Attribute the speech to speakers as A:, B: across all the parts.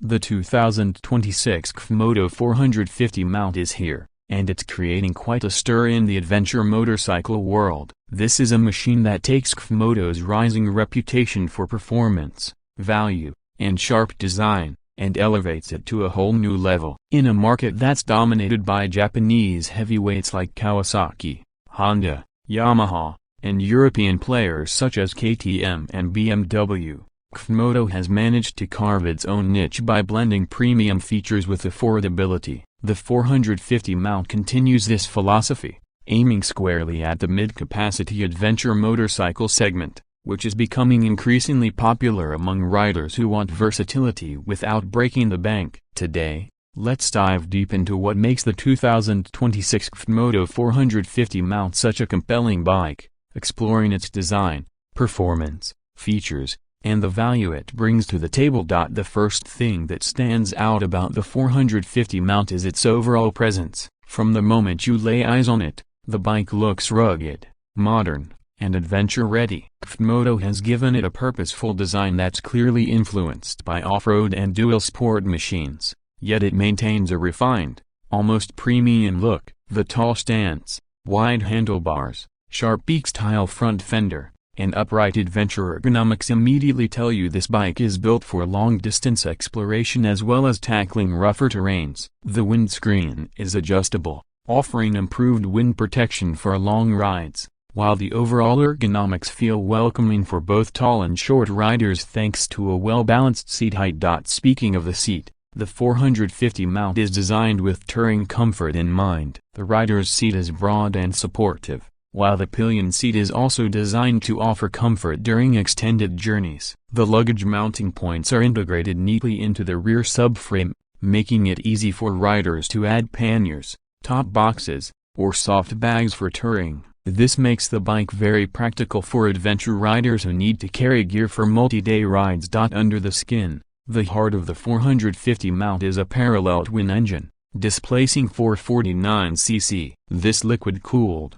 A: The 2026 CFMoto 450 mount is here, and it's creating quite a stir in the adventure motorcycle world. This is a machine that takes CFMoto's rising reputation for performance, value, and sharp design, and elevates it to a whole new level. In a market that's dominated by Japanese heavyweights like Kawasaki, Honda, Yamaha, and European players such as KTM and BMW, CFMoto has managed to carve its own niche by blending premium features with affordability. The 450 mount continues this philosophy, aiming squarely at the mid-capacity adventure motorcycle segment, which is becoming increasingly popular among riders who want versatility without breaking the bank. Today, let's dive deep into what makes the 2026 CFMoto 450 mount such a compelling bike, exploring its design, performance, features, and the value it brings to the table. The first thing that stands out about the 450 mount is its overall presence. From the moment you lay eyes on it, the bike looks rugged, modern, and adventure-ready. CFMoto has given it a purposeful design that's clearly influenced by off-road and dual-sport machines, yet it maintains a refined, almost premium look. The tall stance, wide handlebars, sharp beak-style front fender, and upright adventure ergonomics immediately tell you this bike is built for long-distance exploration as well as tackling rougher terrains. The windscreen is adjustable, offering improved wind protection for long rides, while the overall ergonomics feel welcoming for both tall and short riders thanks to a well-balanced seat height. Speaking of the seat, the 450 mount is designed with touring comfort in mind. The rider's seat is broad and supportive, while the pillion seat is also designed to offer comfort during extended journeys. The luggage mounting points are integrated neatly into the rear subframe, making it easy for riders to add panniers, top boxes, or soft bags for touring. This makes the bike very practical for adventure riders who need to carry gear for multi-day rides. Under the skin, the heart of the 450 mount is a parallel twin engine, displacing 449 cc. This liquid-cooled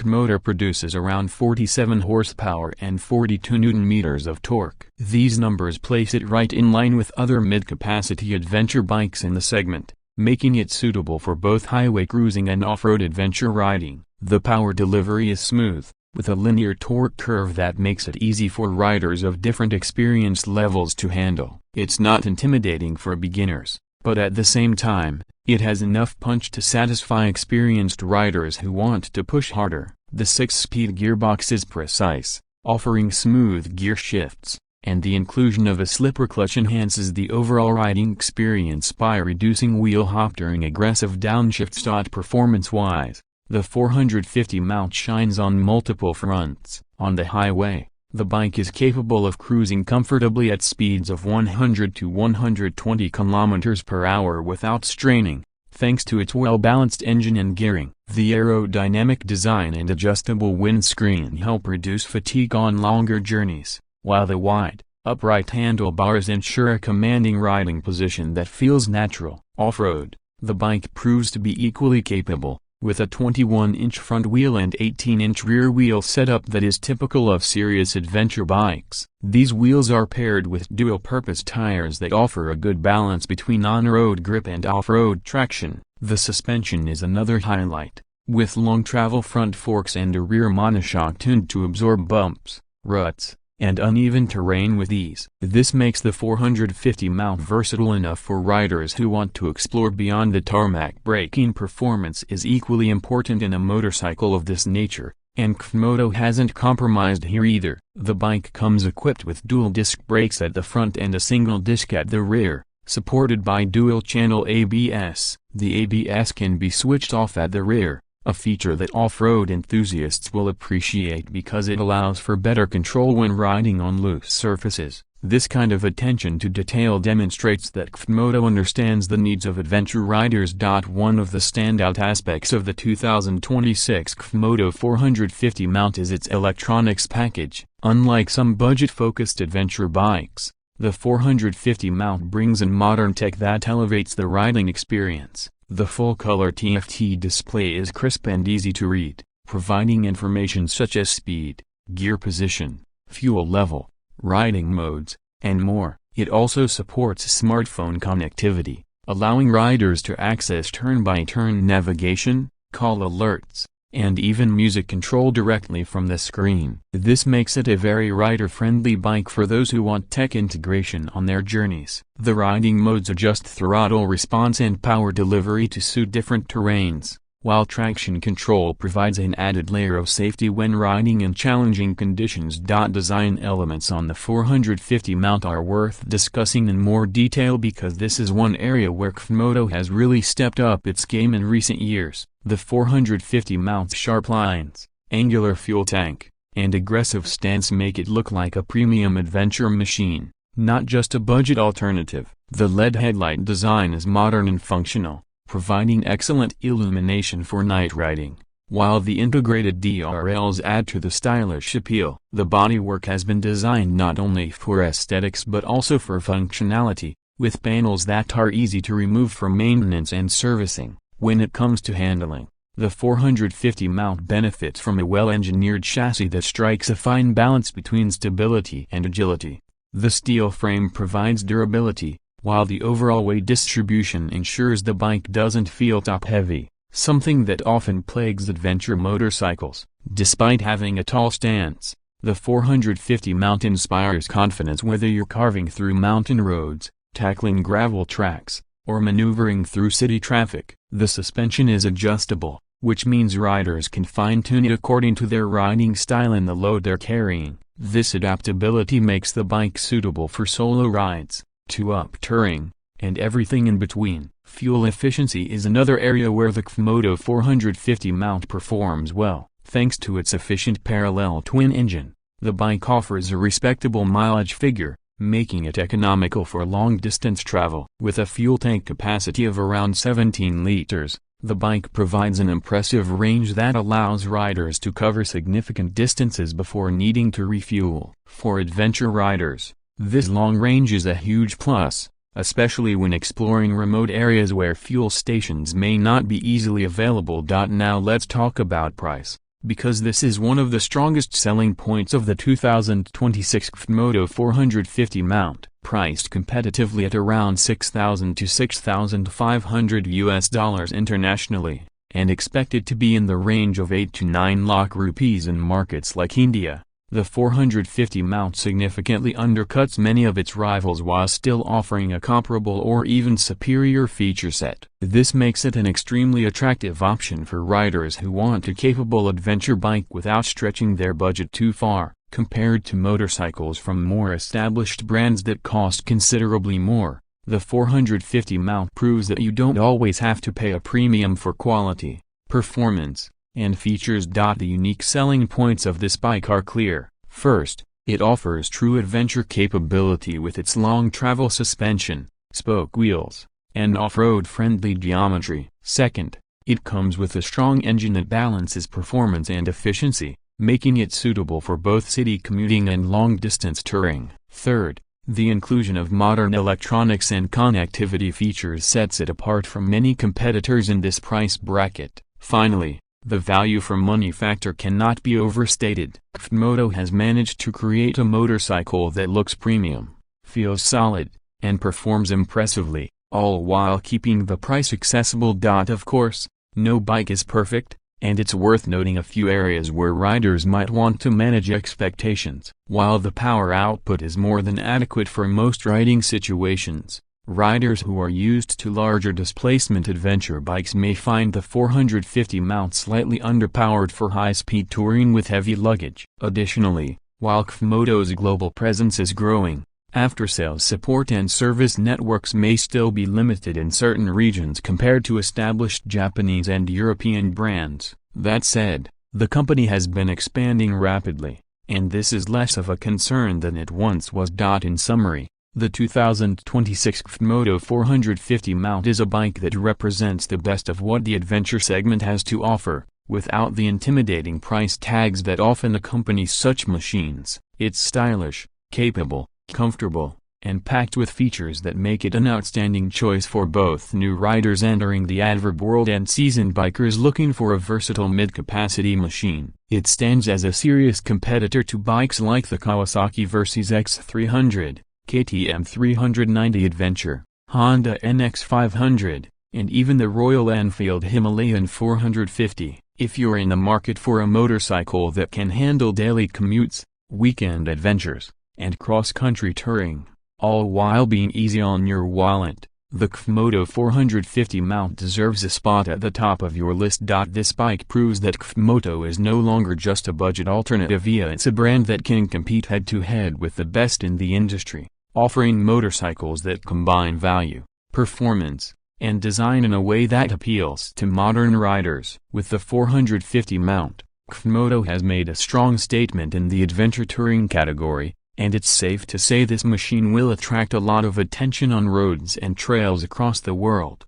A: motor produces around 47 horsepower and 42 Nm of torque. These numbers place it right in line with other mid-capacity adventure bikes in the segment, making it suitable for both highway cruising and off-road adventure riding. The power delivery is smooth, with a linear torque curve that makes it easy for riders of different experience levels to handle. It's not intimidating for beginners, but at the same time, it has enough punch to satisfy experienced riders who want to push harder. The 6-speed gearbox is precise, offering smooth gear shifts, and the inclusion of a slipper clutch enhances the overall riding experience by reducing wheel hop during aggressive downshifts. Performance-wise, the 450 mount shines on multiple fronts. On the highway, the bike is capable of cruising comfortably at speeds of 100 to 120 km per hour without straining, thanks to its well-balanced engine and gearing. The aerodynamic design and adjustable windscreen help reduce fatigue on longer journeys, while the wide, upright handlebars ensure a commanding riding position that feels natural. Off-road, the bike proves to be equally capable, with a 21-inch front wheel and 18-inch rear wheel setup that is typical of serious adventure bikes. These wheels are paired with dual-purpose tires that offer a good balance between on-road grip and off-road traction. The suspension is another highlight, with long travel front forks and a rear monoshock tuned to absorb bumps, ruts, and uneven terrain with ease. This makes the 450 mount versatile enough for riders who want to explore beyond the tarmac. Braking performance is equally important in a motorcycle of this nature, and CFMoto hasn't compromised here either. The bike comes equipped with dual disc brakes at the front and a single disc at the rear, supported by dual-channel ABS. The ABS can be switched off at the rear, a feature that off-road enthusiasts will appreciate because it allows for better control when riding on loose surfaces. This kind of attention to detail demonstrates that CFMoto understands the needs of adventure riders. One of the standout aspects of the 2026 CFMoto 450 mount is its electronics package. Unlike some budget-focused adventure bikes, the 450 mount brings in modern tech that elevates the riding experience. The full-color TFT display is crisp and easy to read, providing information such as speed, gear position, fuel level, riding modes, and more. It also supports smartphone connectivity, allowing riders to access turn-by-turn navigation, call alerts, and even music control directly from the screen. This makes it a very rider-friendly bike for those who want tech integration on their journeys. The riding modes adjust throttle response and power delivery to suit different terrains, while traction control provides an added layer of safety when riding in challenging conditions. Design elements on the 450 mount are worth discussing in more detail because this is one area where CFMoto has really stepped up its game in recent years. The 450 mount's sharp lines, angular fuel tank, and aggressive stance make it look like a premium adventure machine, not just a budget alternative. The LED headlight design is modern and functional, providing excellent illumination for night riding, while the integrated DRLs add to the stylish appeal. The bodywork has been designed not only for aesthetics but also for functionality, with panels that are easy to remove for maintenance and servicing. When it comes to handling, the 450 mount benefits from a well-engineered chassis that strikes a fine balance between stability and agility. The steel frame provides durability, while the overall weight distribution ensures the bike doesn't feel top-heavy, something that often plagues adventure motorcycles. Despite having a tall stance, the 450 mount inspires confidence whether you're carving through mountain roads, tackling gravel tracks, or maneuvering through city traffic. The suspension is adjustable, which means riders can fine-tune it according to their riding style and the load they're carrying. This adaptability makes the bike suitable for solo rides, two-up touring, and everything in between. Fuel efficiency is another area where the CFMoto 450 mount performs well. Thanks to its efficient parallel twin engine, the bike offers a respectable mileage figure, making it economical for long-distance travel. With a fuel tank capacity of around 17 liters, the bike provides an impressive range that allows riders to cover significant distances before needing to refuel. For adventure riders, this long range is a huge plus, especially when exploring remote areas where fuel stations may not be easily available. Now let's talk about price, because this is one of the strongest selling points of the 2026 CFMoto 450 mount. Priced competitively at around $6,000 to $6,500 internationally, and expected to be in the range of 8 to 9 lakh rupees in markets like India, the 450 mount significantly undercuts many of its rivals while still offering a comparable or even superior feature set. This makes it an extremely attractive option for riders who want a capable adventure bike without stretching their budget too far. Compared to motorcycles from more established brands that cost considerably more, the 450 mount proves that you don't always have to pay a premium for quality, performance, and features. The unique selling points of this bike are clear. First, it offers true adventure capability with its long travel suspension, spoke wheels, and off-road friendly geometry. Second, it comes with a strong engine that balances performance and efficiency, making it suitable for both city commuting and long-distance touring. Third, the inclusion of modern electronics and connectivity features sets it apart from many competitors in this price bracket. Finally, the value for money factor cannot be overstated. CFMoto has managed to create a motorcycle that looks premium, feels solid, and performs impressively, all while keeping the price accessible. Of course, no bike is perfect, and it's worth noting a few areas where riders might want to manage expectations. While the power output is more than adequate for most riding situations, riders who are used to larger displacement adventure bikes may find the 450 mount slightly underpowered for high-speed touring with heavy luggage. Additionally, while CFMoto's global presence is growing, after-sales support and service networks may still be limited in certain regions compared to established Japanese and European brands. That said, the company has been expanding rapidly, and this is less of a concern than it once was. In summary, the 2026 CFMoto 450 mount is a bike that represents the best of what the adventure segment has to offer, without the intimidating price tags that often accompany such machines. It's stylish, capable, comfortable, and packed with features that make it an outstanding choice for both new riders entering the adverb world and seasoned bikers looking for a versatile mid-capacity machine. It stands as a serious competitor to bikes like the Kawasaki Versys-X 300, KTM 390 Adventure, Honda NX 500, and even the Royal Enfield Himalayan 450. If you're in the market for a motorcycle that can handle daily commutes, weekend adventures, and cross-country touring, all while being easy on your wallet, the CFMoto 450 mount deserves a spot at the top of your list. This bike proves that CFMoto is no longer just a budget alternative, it's a brand that can compete head-to-head with the best in the industry, offering motorcycles that combine value, performance, and design in a way that appeals to modern riders. With the 450 mount, CFMoto has made a strong statement in the adventure touring category, and it's safe to say this machine will attract a lot of attention on roads and trails across the world.